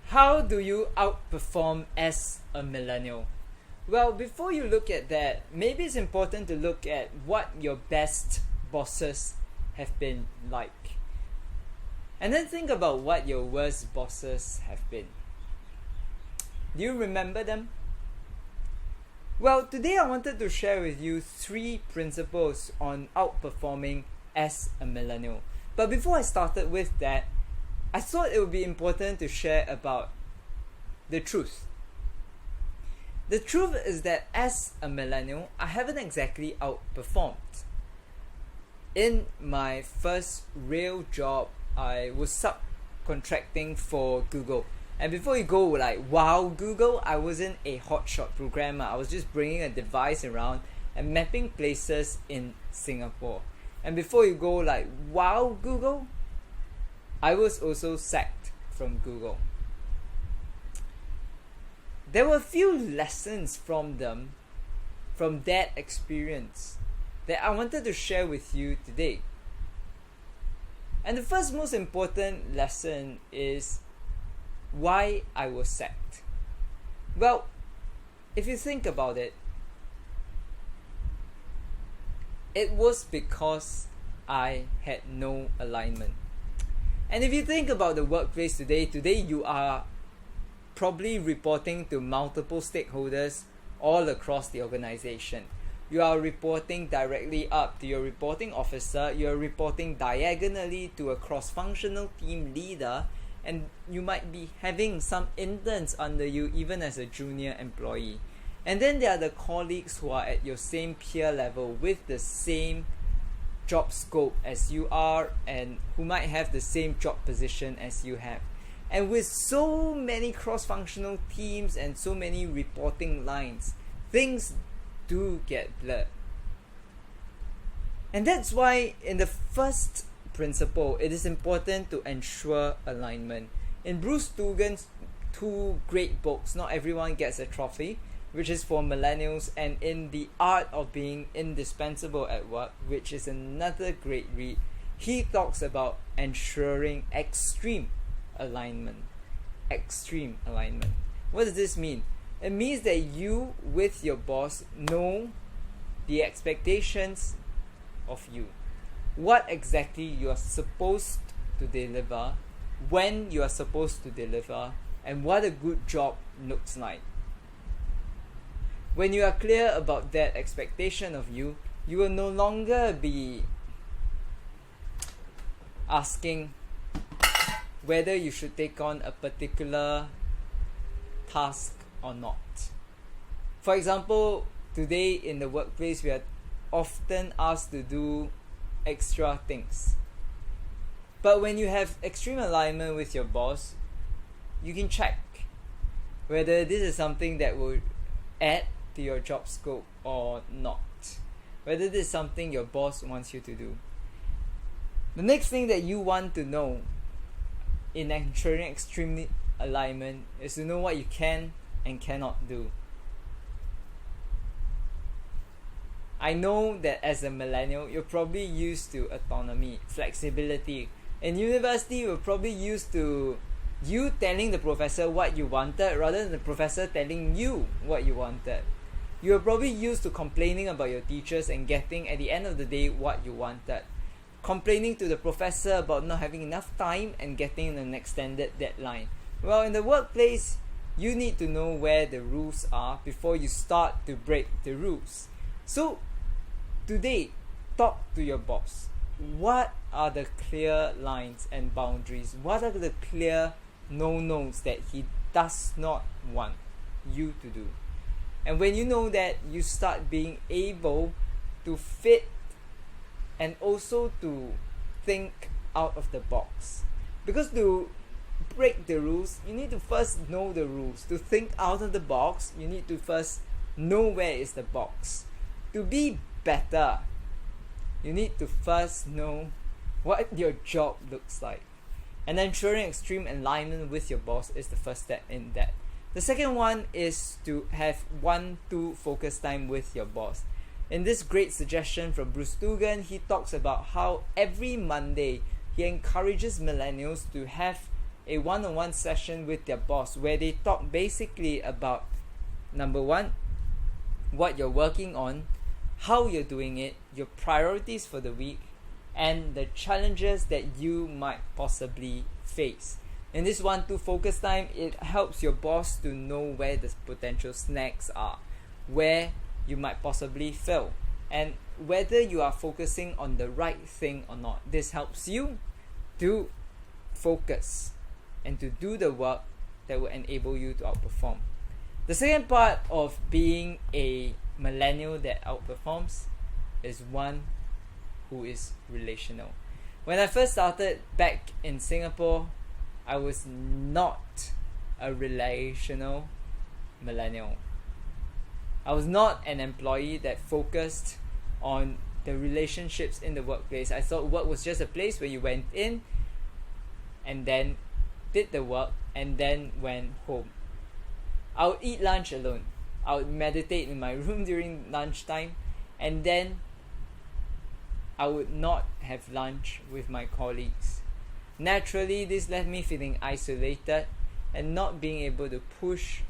How do you outperform as a millennial? Well, before you look at that, maybe it's important to look at what your best bosses have been like. And then think about what your worst bosses have been. Do you remember them? Well, today I wanted to share with you 3 principles on outperforming as a millennial. But before I started with that, I thought it would be important to share about the truth. The truth is that as a millennial, I haven't exactly outperformed. In my first real job, I was subcontracting for Google. And before you go like, wow, Google, I wasn't a hotshot programmer. I was just bringing a device around and mapping places in Singapore. And before you go like, wow, Google, I was also sacked from Google. There were a few lessons from that experience, that I wanted to share with you today. And the first most important lesson is why I was sacked. Well, if you think about it, it was because I had no alignment. And if you think about the workplace today you are probably reporting to multiple stakeholders all across the organization. You are reporting directly up to your reporting officer, you are reporting diagonally to a cross-functional team leader, and you might be having some interns under you even as a junior employee. And then there are the colleagues who are at your same peer level with the same job scope as you are and who might have the same job position as you have. And with so many cross-functional teams and so many reporting lines, things do get blurred. And that's why in the first principle, it is important to ensure alignment. In Bruce Dugan's 2 great books, Not Everyone Gets a Trophy, which is for millennials, and in The Art of Being Indispensable at Work, which is another great read, he talks about ensuring extreme alignment. Extreme alignment. What does this mean? It means that you with your boss know the expectations of you. What exactly you are supposed to deliver, when you are supposed to deliver, and what a good job looks like. When you are clear about that expectation of you, you will no longer be asking whether you should take on a particular task or not. For example, today in the workplace, we are often asked to do extra things. But when you have extreme alignment with your boss, you can check whether this is something that will add to your job scope or not. Whether this is something your boss wants you to do. The next thing that you want to know in ensuring extreme alignment is to know what you can and cannot do. I know that as a millennial, you're probably used to autonomy, flexibility. In university, you're probably used to you telling the professor what you wanted rather than the professor telling you what you wanted. You're probably used to complaining about your teachers and getting at the end of the day what you wanted. Complaining to the professor about not having enough time and getting an extended deadline. Well, in the workplace, you need to know where the rules are before you start to break the rules. So, today, talk to your boss. What are the clear lines and boundaries? What are the clear no-nos that he does not want you to do? And when you know that, you start being able to fit and also to think out of the box. Because to break the rules, you need to first know the rules. To think out of the box, you need to first know where is the box. To be better, you need to first know what your job looks like. And ensuring extreme alignment with your boss is the first step in that. The second one is to have 1-2 focus time with your boss. In this great suggestion from Bruce Dugan, he talks about how every Monday he encourages millennials to have a one-on-one session with their boss where they talk basically about, number one, what you're working on, how you're doing it, your priorities for the week, and the challenges that you might possibly face. In this 1-2 focus time, it helps your boss to know where the potential snags are, where you might possibly fail, and whether you are focusing on the right thing or not. This helps you to focus and to do the work that will enable you to outperform. The second part of being a millennial that outperforms is one who is relational. When I first started back in Singapore, I was not a relational millennial. I was not an employee that focused on the relationships in the workplace. I thought work was just a place where you went in and then did the work and then went home. I would eat lunch alone. I would meditate in my room during lunchtime, and then I would not have lunch with my colleagues. Naturally, this left me feeling isolated and not being able to push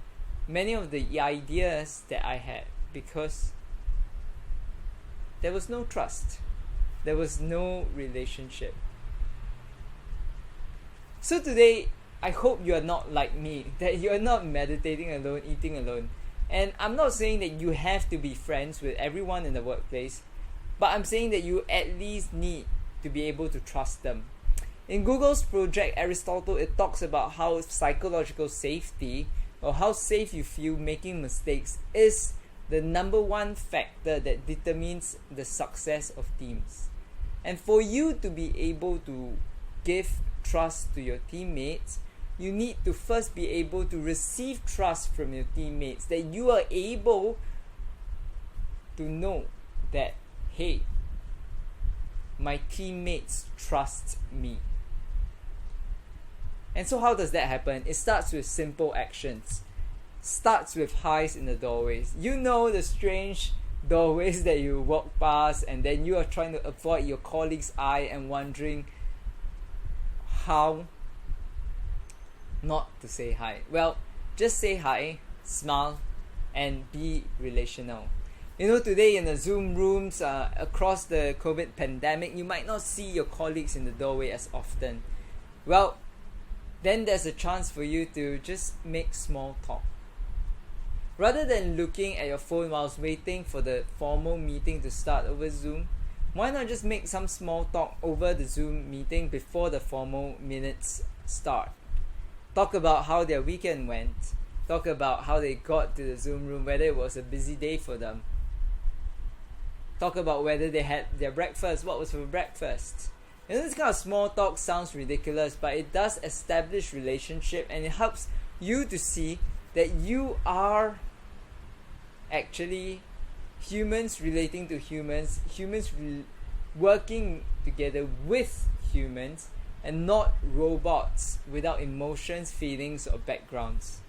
many of the ideas that I had because there was no trust. There was no relationship. So today, I hope you are not like me, that you are not meditating alone, eating alone. And I'm not saying that you have to be friends with everyone in the workplace, but I'm saying that you at least need to be able to trust them. In Google's project Aristotle, it talks about how psychological safety, or how safe you feel making mistakes, is the number one factor that determines the success of teams. And for you to be able to give trust to your teammates, you need to first be able to receive trust from your teammates, that you are able to know that, hey, my teammates trust me. And so how does that happen? It starts with simple actions. Starts with highs in the doorways. You know the strange doorways that you walk past, and then you are trying to avoid your colleague's eye and wondering how not to say hi. Well, just say hi, smile, and be relational. You know, today in the Zoom rooms across the COVID pandemic, you might not see your colleagues in the doorway as often. Well, then there's a chance for you to just make small talk. Rather than looking at your phone whilst waiting for the formal meeting to start over Zoom, why not just make some small talk over the Zoom meeting before the formal minutes start? Talk about how their weekend went. Talk about how they got to the Zoom room, whether it was a busy day for them. Talk about whether they had their breakfast, what was for breakfast. You know, this kind of small talk sounds ridiculous, but it does establish relationship, and it helps you to see that you are actually humans relating to humans, working together with humans, and not robots without emotions, feelings, or backgrounds.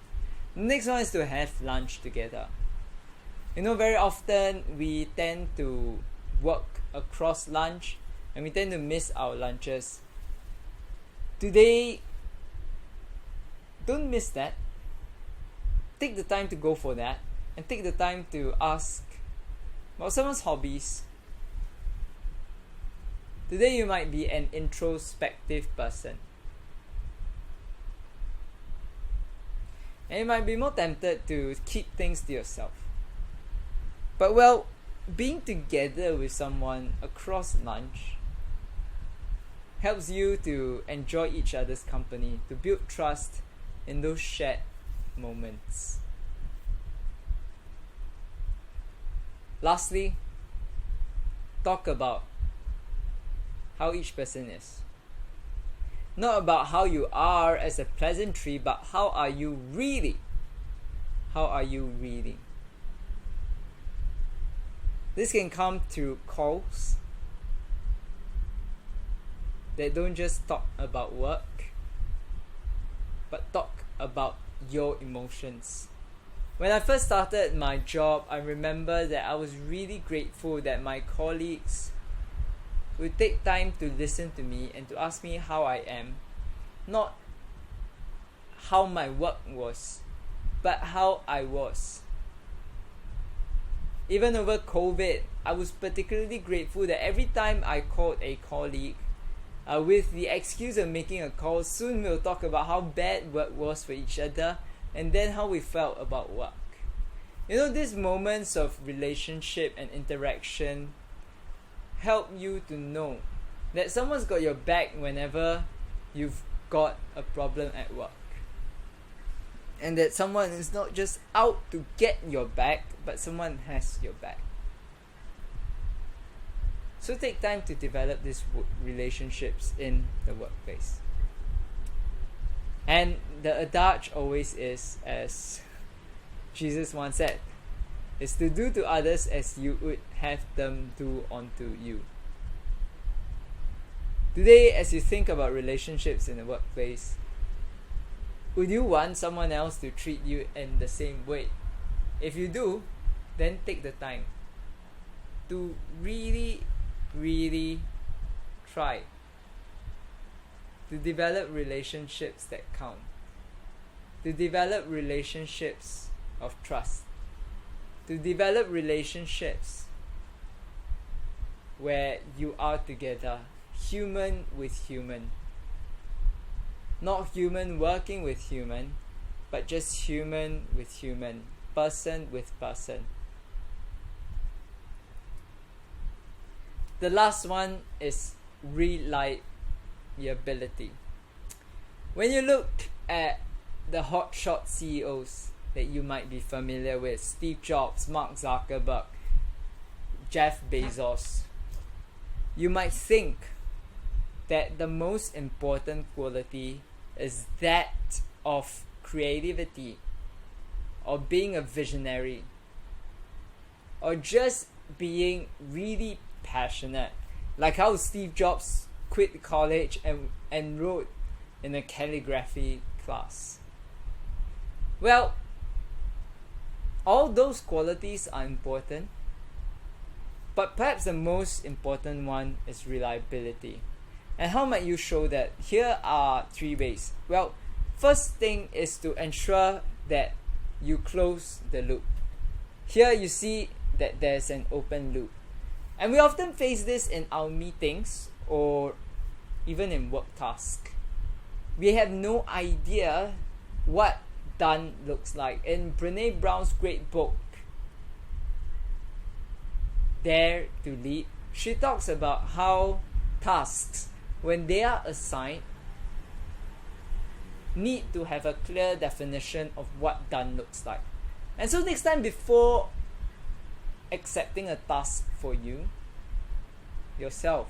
The next one is to have lunch together. You know, very often we tend to work across lunch and we tend to miss our lunches. Today, don't miss that. Take the time to go for that, and take the time to ask about someone's hobbies. Today you might be an introspective person, and you might be more tempted to keep things to yourself. But well, being together with someone across lunch helps you to enjoy each other's company, to build trust in those shared moments. Lastly, talk about how each person is. Not about how you are as a pleasantry, but how are you really? How are you really? This can come through calls that don't just talk about work, but talk about your emotions. When I first started my job, I remember that I was really grateful that my colleagues would take time to listen to me and to ask me how I am. Not how my work was, but how I was. Even over COVID, I was particularly grateful that every time I called a colleague, with the excuse of making a call, soon we'll talk about how bad work was for each other and then how we felt about work. These moments of relationship and interaction help you to know that someone's got your back whenever you've got a problem at work. And that someone is not just out to get your back, but someone has your back. So take time to develop these relationships in the workplace. And the adage always is, as Jesus once said, is to do to others as you would have them do unto you. Today, as you think about relationships in the workplace, would you want someone else to treat you in the same way? If you do, then take the time to really try to develop relationships that count, to develop relationships of trust, to develop relationships where you are together, human with human. Not human working with human, but just human with human, person with person. The last one is reliability. When you look at the hotshot CEOs that you might be familiar with, Steve Jobs, Mark Zuckerberg, Jeff Bezos, you might think that the most important quality is that of creativity, or being a visionary, or just being really passionate, like how Steve Jobs quit college and enrolled in a calligraphy class. Well, all those qualities are important, but perhaps the most important one is reliability. And how might you show that? Here are 3 ways. Well, first thing is to ensure that you close the loop. Here you see that there's an open loop. And we often face this in our meetings or even in work tasks. We have no idea what done looks like. In Brené Brown's great book, Dare to Lead, she talks about how tasks, when they are assigned, need to have a clear definition of what done looks like. And so next time, before accepting a task for yourself,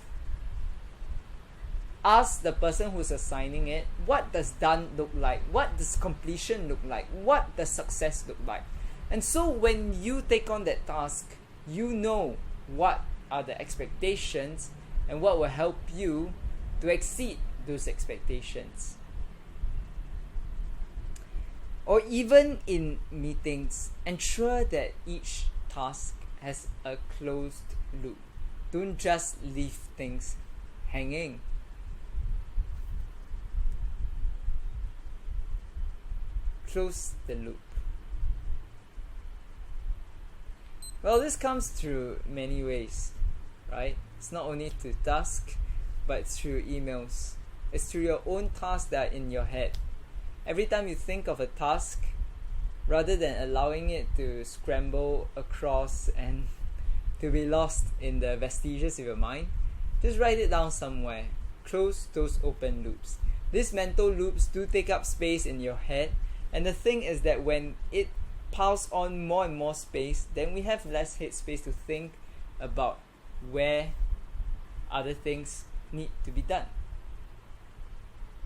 ask the person who's assigning it, what does done look like? What does completion look like? What does success look like? And so when you take on that task, you know what are the expectations and what will help you to exceed those expectations. Or even in meetings, ensure that each task has a closed loop. Don't just leave things hanging. Close the loop. Well, this comes through many ways, right? It's not only through tasks, but it's through emails. It's through your own tasks that are in your head. Every time you think of a task, rather than allowing it to scramble across and to be lost in the vestiges of your mind, just write it down somewhere. Close those open loops. These mental loops do take up space in your head, and the thing is that when it piles on more and more space, then we have less head space to think about where other things need to be done.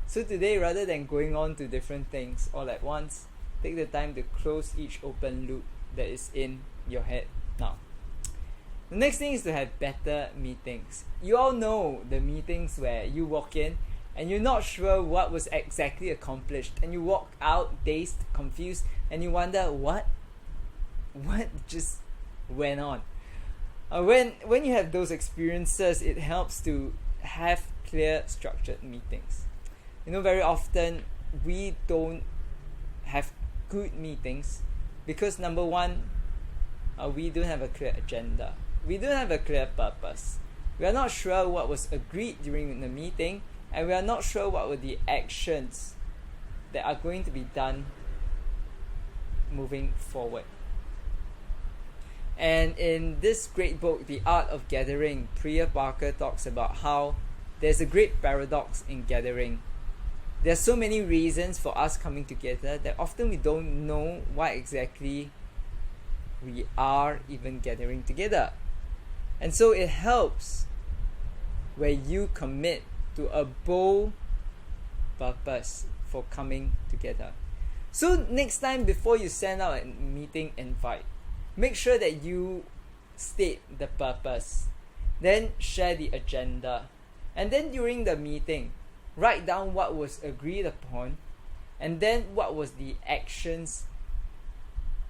So today, rather than going on to different things all at once, take the time to close each open loop that is in your head now. The next thing is to have better meetings. You all know the meetings where you walk in and you're not sure what was exactly accomplished, and you walk out dazed, confused, and you wonder what just went on. When you have those experiences, it helps to have clear, structured meetings. Very often we don't have good meetings because number one, we don't have a clear agenda. We don't have a clear purpose. We are not sure what was agreed during the meeting, and we are not sure what were the actions that are going to be done moving forward. And in this great book, The Art of Gathering, Priya Parker talks about how there's a great paradox in gathering. There are so many reasons for us coming together that often we don't know why exactly we are even gathering together. And so it helps where you commit to a bold purpose for coming together. So next time before you send out a meeting invite, make sure that you state the purpose, then share the agenda, and then during the meeting, write down what was agreed upon, and then what was the actions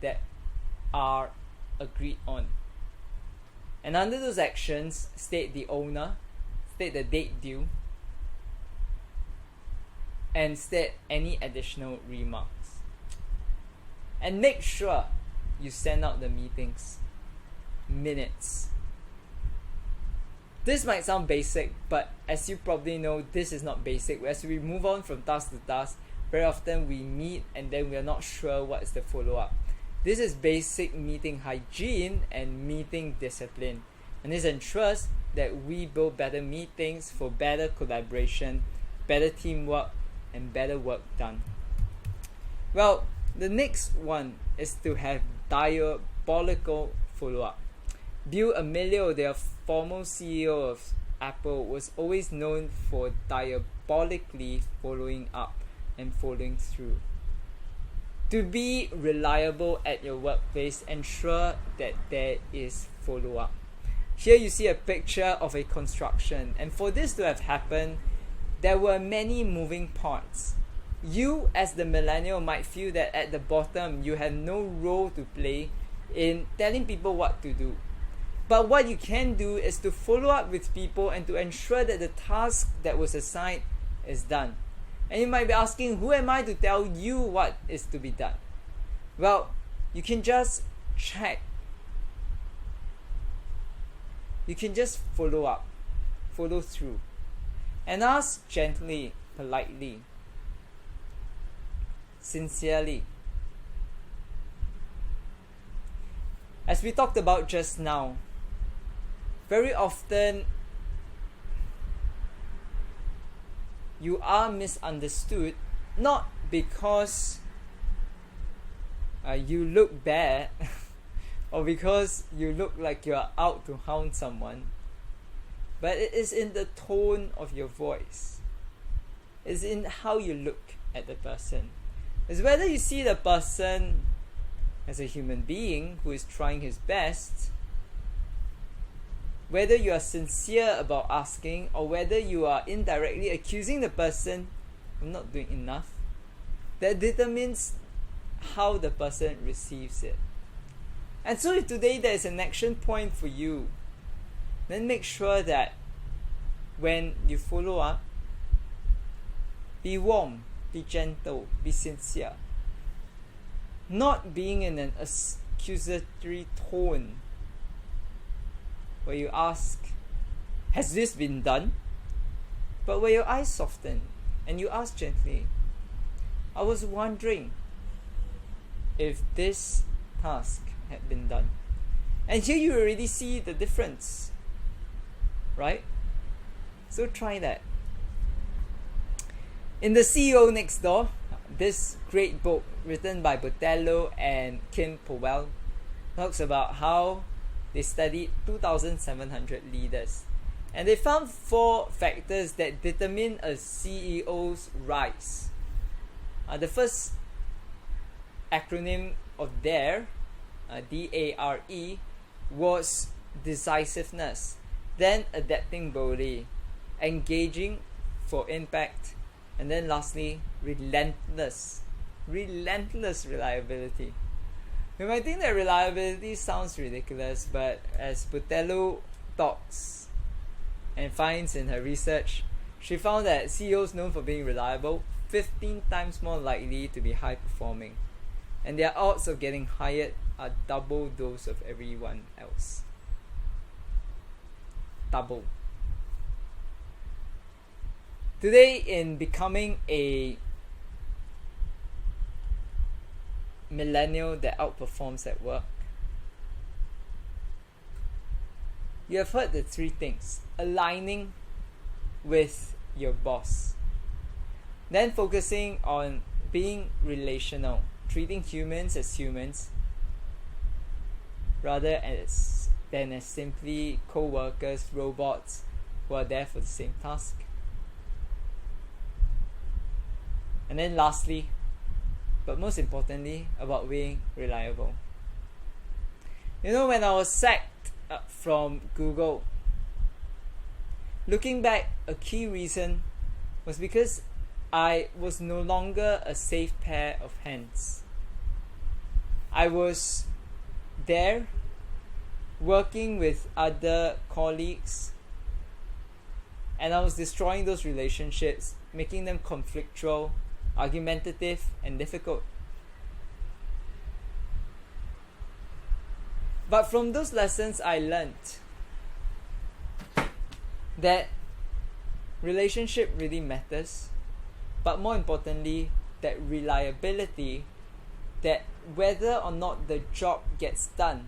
that are agreed on. And under those actions, state the owner, state the date due, and state any additional remarks. And make sure you send out the meetings minutes. This might sound basic, but as you probably know, this is not basic. As we move on from task to task, very often we meet and then we are not sure what is the follow-up. This is basic meeting hygiene and meeting discipline. And this ensures that we build better meetings for better collaboration, better teamwork, and better work done. Well, the next one is to have diabolical follow-up. Bill Amelio, the former CEO of Apple, was always known for diabolically following up and following through. To be reliable at your workplace, ensure that there is follow-up. Here you see a picture of a construction, and for this to have happened, there were many moving parts. You as the millennial might feel that at the bottom you have no role to play in telling people what to do. But what you can do is to follow up with people and to ensure that the task that was assigned is done. And you might be asking, who am I to tell you what is to be done? Well, you can just check. You can just follow up, follow through, and ask gently, politely, sincerely. As we talked about just now, very often you are misunderstood not because you look bad or because you look like you are out to hound someone, but it is in the tone of your voice. It's in how you look at the person. It's whether you see the person as a human being who is trying his best, whether you are sincere about asking, or whether you are indirectly accusing the person of not doing enough. That determines how the person receives it. And so if today there is an action point for you, then make sure that when you follow up, be warm, be gentle, be sincere. Not being in an accusatory tone where you ask, has this been done? But where your eyes soften and you ask gently, I was wondering if this task had been done. And here you already see the difference, right? So try that. In The CEO Next Door, this great book written by Botelho and Powell talks about how they studied 2,700 leaders, and they found 4 factors that determine a CEO's rise. The first acronym of DARE, D-A-R-E, was decisiveness, then adapting boldly, engaging for impact, and then lastly, relentless reliability. You might think that reliability sounds ridiculous, but as Botelho talks and finds in her research, she found that CEOs known for being reliable 15 times more likely to be high performing, and their odds of getting hired are double those of everyone else. Double. Today, in becoming a millennial that outperforms at work, you have heard the three things: aligning with your boss, then focusing on being relational, treating humans as humans rather than as simply co-workers, robots who are there for the same task. And then lastly, but most importantly, about being reliable. You know, when I was sacked from Google, looking back, a key reason was because I was no longer a safe pair of hands. I was there working with other colleagues, and I was destroying those relationships, making them conflictual, argumentative, and difficult. But from those lessons, I learned that relationship really matters, but more importantly, that reliability, that whether or not the job gets done,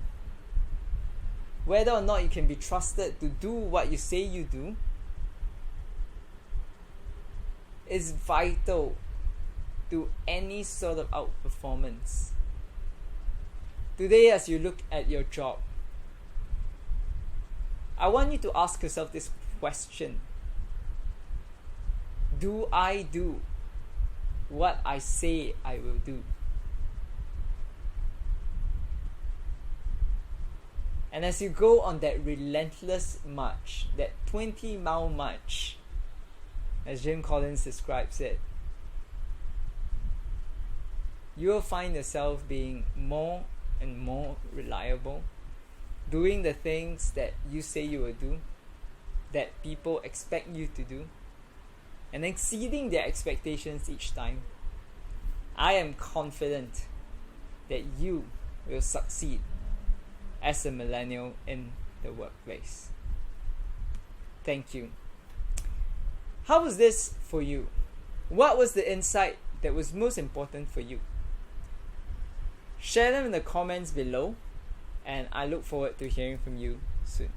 whether or not you can be trusted to do what you say you do, is vital to any sort of outperformance. Today, as you look at your job, I want you to ask yourself this question: do I do what I say I will do? And as you go on that relentless march, that 20-mile march, as Jim Collins describes it, you will find yourself being more and more reliable, doing the things that you say you will do, that people expect you to do, and exceeding their expectations each time. I am confident that you will succeed as a millennial in the workplace. Thank you. How was this for you? What was the insight that was most important for you? Share them in the comments below, and I look forward to hearing from you soon.